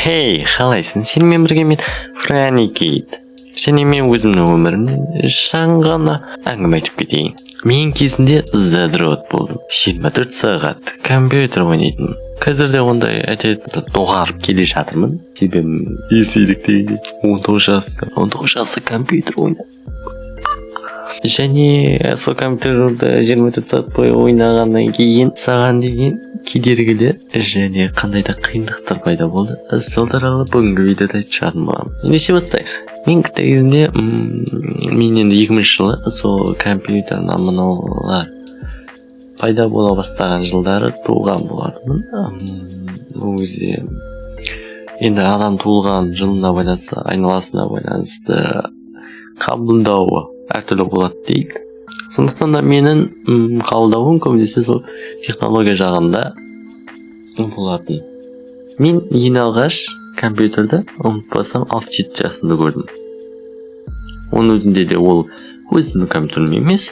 Хей, қалайсың? Сенімен бірге мен Франикейт. Және мен өзімнің өмірімнен шаң ғана әңгіме айтып кетейін. Мен кезінде задрот болдым. 24 сағат компьютер ойнайтынмын. Қазір де ондай әдетті доғарып келе жатырмын. Себебі есейлік дегенде 19 жасы компьютер ойнап. Және сол компьютерді 24 сағат бойы ойнағаннан кейін саған деген кедергілер және қандай да қиындықтар пайда болды. Сол туралы бүгінгі видеода айтып жатырмын боламын. Ендеше бастайық. Мен кішкентай кезімде мен енді 2000 жылы сол компьютердің мынаулар пайда бола бастаған жылдары туылған болатынмын. Ол кезде енді адам туылған жылына байланысты, айналасына байланысты қабылдауы әртүрлі болады дейді. Сондықтан да менің қабылдауым көбінесе сол технология жағында болатын. Мен ең алғаш компьютерді ұмытпасам 6-7 жасымда көрдім. Оның өзінде де ол өзімнің компьютерім емес,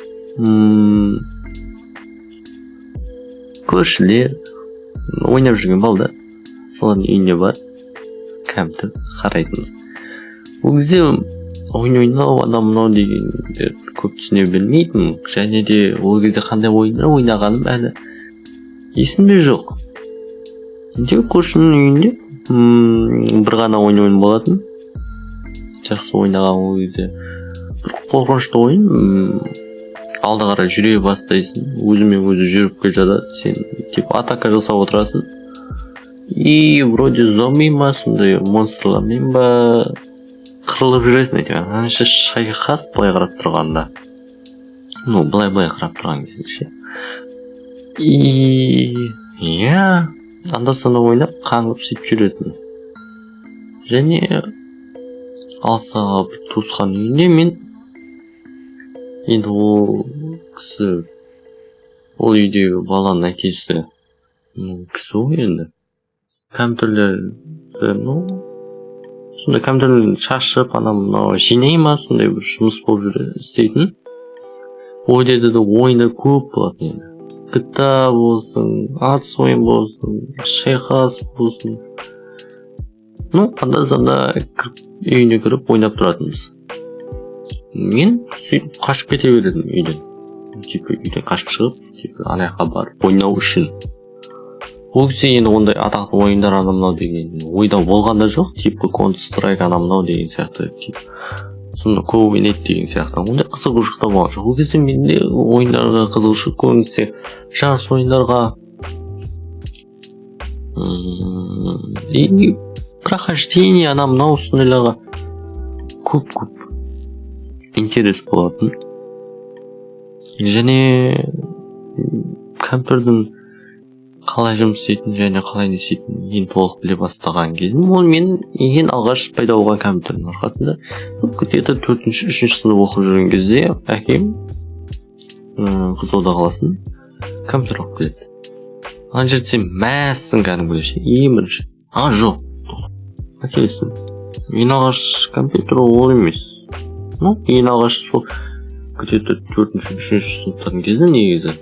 көршілер ойнап жүрген балдар солардың үйіне бар компьютер қарайтынбыз. Ол кезде ойнау адам мынау дегенді көп түсіне білмейтін, және де ол кезде қандай ойындар ойнағаным әлі есімде жоқ. Көршінің үйінде бір ғана ойын болатын. Жақсы ойнаған ол кезде бір қорқынышты ойын. Алда қарай жүре бастайсың, өзімен өзі жүріп келе жатады, сен тип атака жасап отырасың. И вроде зомби ма, сондай монстрлармен ба қырылып жүресің әйтеуір. Анша шайқас былай қарап тұрғанда. Былай қарап тұрған кезде. Анда-санда ойнап қаңғып сөйтіп жүретін. Және алсаға бір туысқан үйінде мен енді ол кісі, ол үйдегі баланың әкесі кісі ғой енді. Компьютерлерді, сондай компьютерлерді шашып, жинай ма, сондай бір жұмыс болып істейтін. Ол жерде де ойындар көп болатын енді. GTA болсын, атыс ойын болсын, шайқас болсын. Анда-санда үйіне кіріп ойнап тұратынбыз. Мен сөйтіп қашып кете бердім үйден. Үйден қашып шығып, анаяққа барып ойнау үшін. Ол кезде енді ондай атақты ойындар анамынау деген ойда болған да жоқ. Counter Strike анамынау деген сияқты. Сонда көп ойнайды деген сияқты. Ондай қызығушылық та болған жоқ. Ол кезде менде ойындарға қызығушылық көбінесе жарыс ойындарға прохождение анамынау сондайларға көп интерес болатын. Және компьютердің қалай жұмыс істейтін және қалай не істейтін ең толық біле бастаған кезім. Ол менің ең алғаш пайда болған компьютердің арқасында. Где-то 4-3 сынып оқып жүрген кезде әкем Қызылорда қаласының компьютер алып келеді. Ана жерде сен мәссің кәдімгідей. Ең бірінші. Жоқ. Әкелесің. Ең алғаш компьютер ол емес. Ең алғаш сол где-то 4-3 сыныптардың кезде негізі.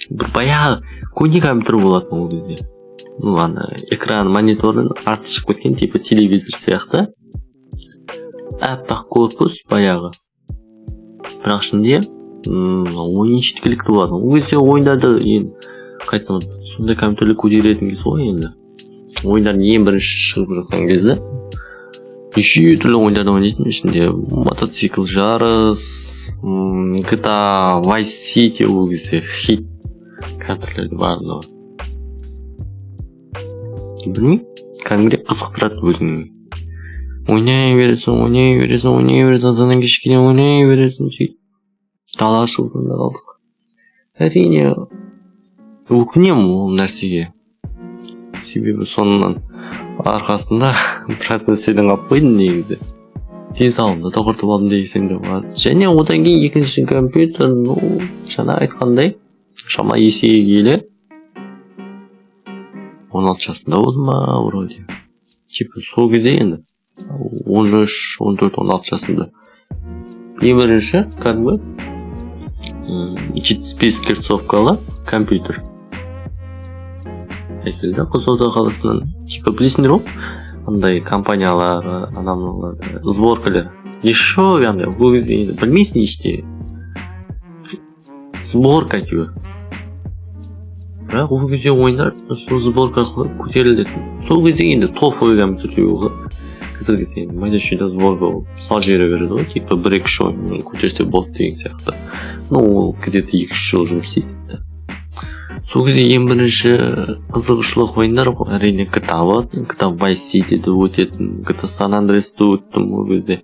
Бір баяғы көне компьютер болатын ол кезде. Экран мониторын арты шығып кеткен типа телевизор сияқты. Аппақ корпус баяғы. Бірақ ішінде ойын жеткілікті болатын. Ол кезде ойындарды қайтсам сондай компьютерлер көтеретін кез ғой енді. Ойындардың ең бірінші шығып жатқан кезде неше түрлі ойындарды ойнайтын. Ішінде мотоцикл жарыс, GTA Vice City ол кезде хит компьютерлерді барлығы. Білмеймін, кәдімгідей қызықтырады өзіңнің. Ойнай бересің, азаннан кешке дейін ойнай бересің, сөйтіп. Далаға шығып қалдық. Әрине, өкінемін ол нәрсеге. Себебі сонынан арқасында біраз нәрседен қалып қойдым негізі. Денсаулығымды да құртып алдым десем де болады. Және одан кейін екінші компьютер, жаңа айтқандай, шама есеге келе 16 жасында болдым ма, вроде. Сол кезде енді 13, 14, 16 жасында. Ең бірінші, кәдімгі 75 герцовкалы компьютер. Айкелді Қызылорда қаласынан типа білесіңдер ғой андай компаниялар анамналарда сборкалар дешевый андай бұл кезде білмейсің ештеңе сборка типа бірақ ол кезде ойындар сол сборка арқылы көтерілді сол кезде енді топовый компьютер ғой қазіргі кезде майда шүйда сборка салып жібере береді ғой типа 1-2 ойын көтерсе болды деген сияқты ну ол где-то 2-3 жыл жұмыс істейді сол кезде ең бірінші қызығушылық ойындар ғой әрине GTA болатын GTA Vice City'де өтетін GTA San Andreas'те өттім ол кезде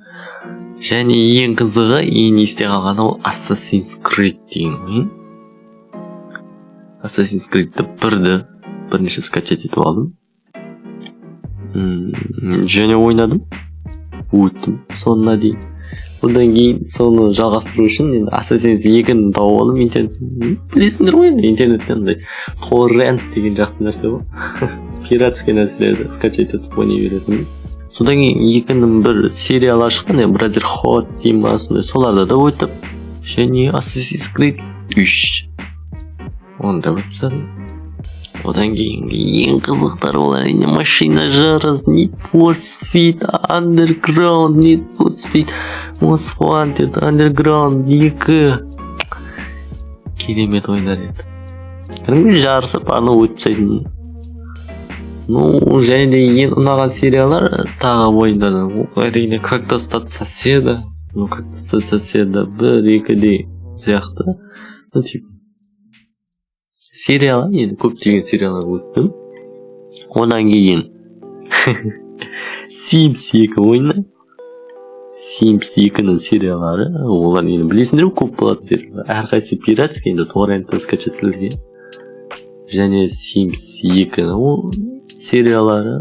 және ең қызығы ең есте қалғаны ол Assassin's Creed деген ойын Assassin's Creed'ті бірінші скачать етіп алдым және ойнадым өттім соңына дейін одан кейін соны жалғастыру үшін енді Assassin's 2-ні тауып алдым интернеттен білесіңдер ғой енді интернеттен андай торрент деген жақсы нәрсе ғой пиратский нәрселерді скачать етіп ойнай беретінбіз содан кейін 2-нің бір сериалы шықты не Brotherhood дейін ба сондай соларда да өтіп және Assassin's Creed 3 оны да өтіп тастадым одан кейін ең қызықтары ол әрине машина жарыс Need for Speed Underground Need for Speed Most Wanted Underground 2 керемет ойындар еді кәдімгі жарысып ана өтіп тастайтын ну және де ең ұнаған сериялар тағы ойындардан әрине Как достать соседа ну Как достать соседа 1-2 сияқты ну типа сериалы енді көптеген сериалдар өттім одан кейін Sims 2 ойны Sims 2-нің сериялары олар енді білесіңдер ғой көп болады сериялар әрқайсысы пиратский енді торренттен скачателген және Sims 2-нің сериялары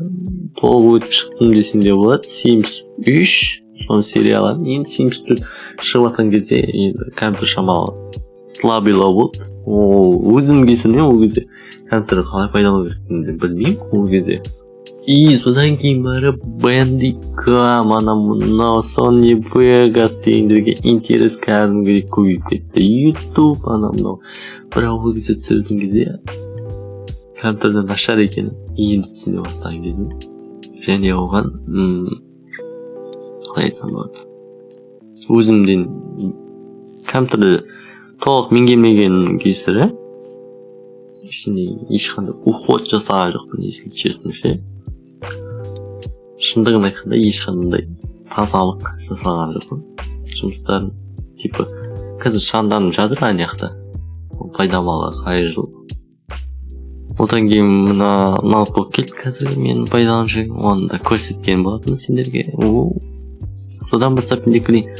толық өтіп шықтым десем де болады Sims 3 соның сериялары енді Sims 4 шығып жатқан кезде енді компьютер шамалы слабилау болды өзім кесірінен ол кезде компьютерді қалай пайдалану керектігін білмеймін ол кезде и содан кейін барып Bandicam мынау Sony Vegas дегендерге интерес кәдімгідей көбейіп кетті YouTube мынау бірақ ол кезде түсіретін кезде компьютердің нашар екенін енді түсіне бастаған кезім және оған қалай айтсам болады өзімден компьютерді толық меңгермеген кесірі ішінде ешқандай уход жасаған жоқпын если честно ше шындығын айтқанда ешқандай тазалық жасаған жоқпын жұмыстарын типа қазір шамданып жатыр ана жақта пайдамалы қай жыл одан кейін мынау болып келді қазір мен пайдаланып жүрген оны да көрсеткен болатын сендерге содан бастап менде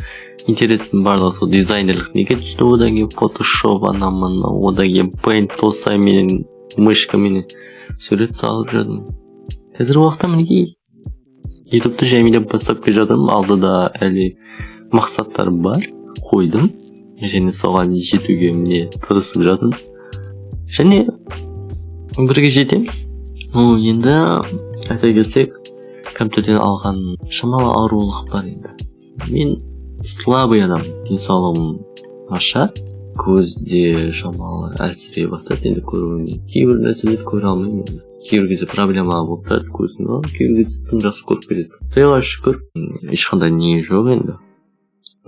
интересім барлығы сол дизайнерлік неге түсті одан кейін Photoshop одан кейін Paint тосаймен мышкамен сурет салып жүрдім қазір уақытта мінекей ютубты жаймелеп бастап келе жатырмын алдыда әлі мақсаттар бар қойдым және соған жетуге міне тырысып жатырмын және бірге жетеміз енді айта келсек компьютерден алған шамалы аурулық бар енді мен слабый адам денсаулығым нашар көзде шамалы әлсірей бастады енді көруіне кейбір нәрселерді көре алмаймын кейбір кезде проблема болып тұрады көзім кейбір кезде тым жақсы көріп кетеді құдайға шүкір ешқандай не жоқ енді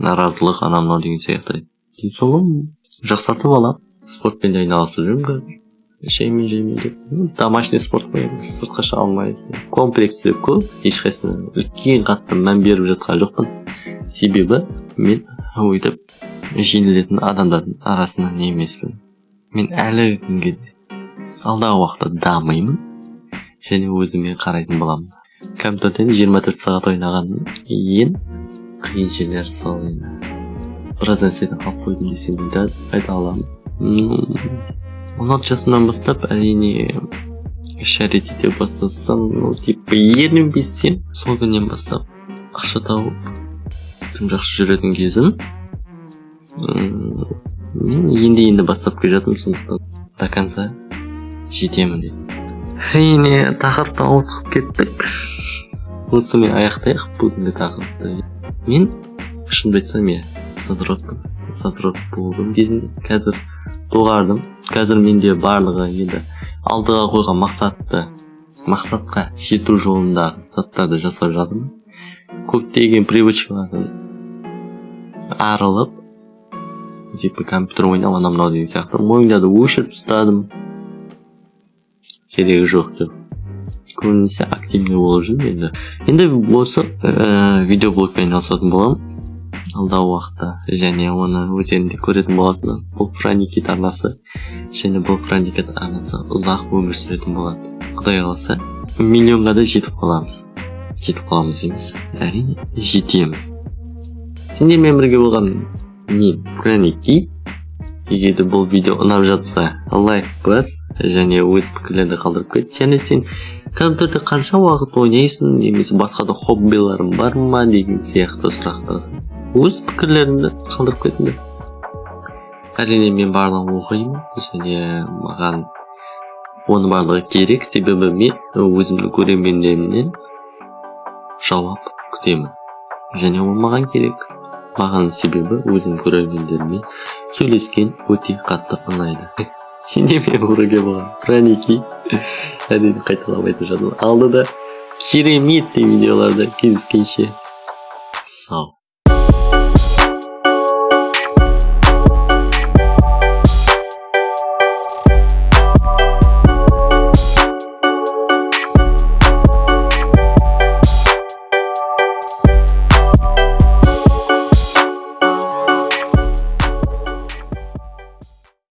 наразылық мынау деген сияқты денсаулығым жақсартып аламын спортпен де айналысып жүрмін қазір жаймен деп домашний спорт қой енді сыртқа шыға алмайсың комплекстер көп ешқайсысына үлкен қатты мән беріп жатқан жоқпын себебі мен өйтіп жеңілетін адамдардың арасынан емеспін мен әлі күнге алдағы уақытта дамимын және өзіме қарайтын боламын компьютерден 24 сағат ойнағаннан кейін қиын жерлер сол енді біраз нәрседен қалып қойдым десем де айта аламын 16 жасымнан бастап әрине шарит ете бастасам типа ерінбесем сол күннен бастап ақша тауып тым жақсы жүретін кезім мен енді бастап келе жатырмын сондықтан до конца жетемін деп әрине тақырыптан ауытқып кеттік осымен аяқтайық бүгінгі тақырыпты мен шынымды айтсам задротпын сатырап болдым кезінде. Қазір доғардым. Қазір менде барлығы енді алдыға қойған мақсатқа жету жолындағы заттарды жасап жатырмын. Көптеген привычкалардан арылып, типа компьютер ойнап анау деген сияқты мойындарды өшіріп тастадым. Керегі жоқ деп. Көбінесе активный болып жүрмін енді осы видеоблогпен айналысатын боламын алдағы уақытта, және оны өздеріңде көретін боласыздар. Бұл Проникит арнасы, және бұл Проникит арнасы ұзақ өмір сүретін болады. Құдай қаласа миллионға да жетіп қаламыз емес, әрине жетеміз. Сендермен бірге болған мен Проникит. Егер де бұл видео ұнап жатса, лайк бас және өз пікірлерді қалдырып кет. Және сен компьютерде қанша уақыт ойнайсың, немесе басқа да хоббиларың бар ма деген сияқты сұрақтар. Өз пікірлеріңді қалдырып кетіңдер. Әрине мен барлығын оқимын, және маған оны барлығы керек, себебі мен өзімнің көрермендерімнен жауап күтемін. Және ол маған керек. Маған себебі өзім көрермендеріме сөйлескен өте қатты ұнайды. Сендермен бірге болған Проникит. Әрине қайталап айтып жатырмын. Алдыда керемет видеоларда кездескенше сау.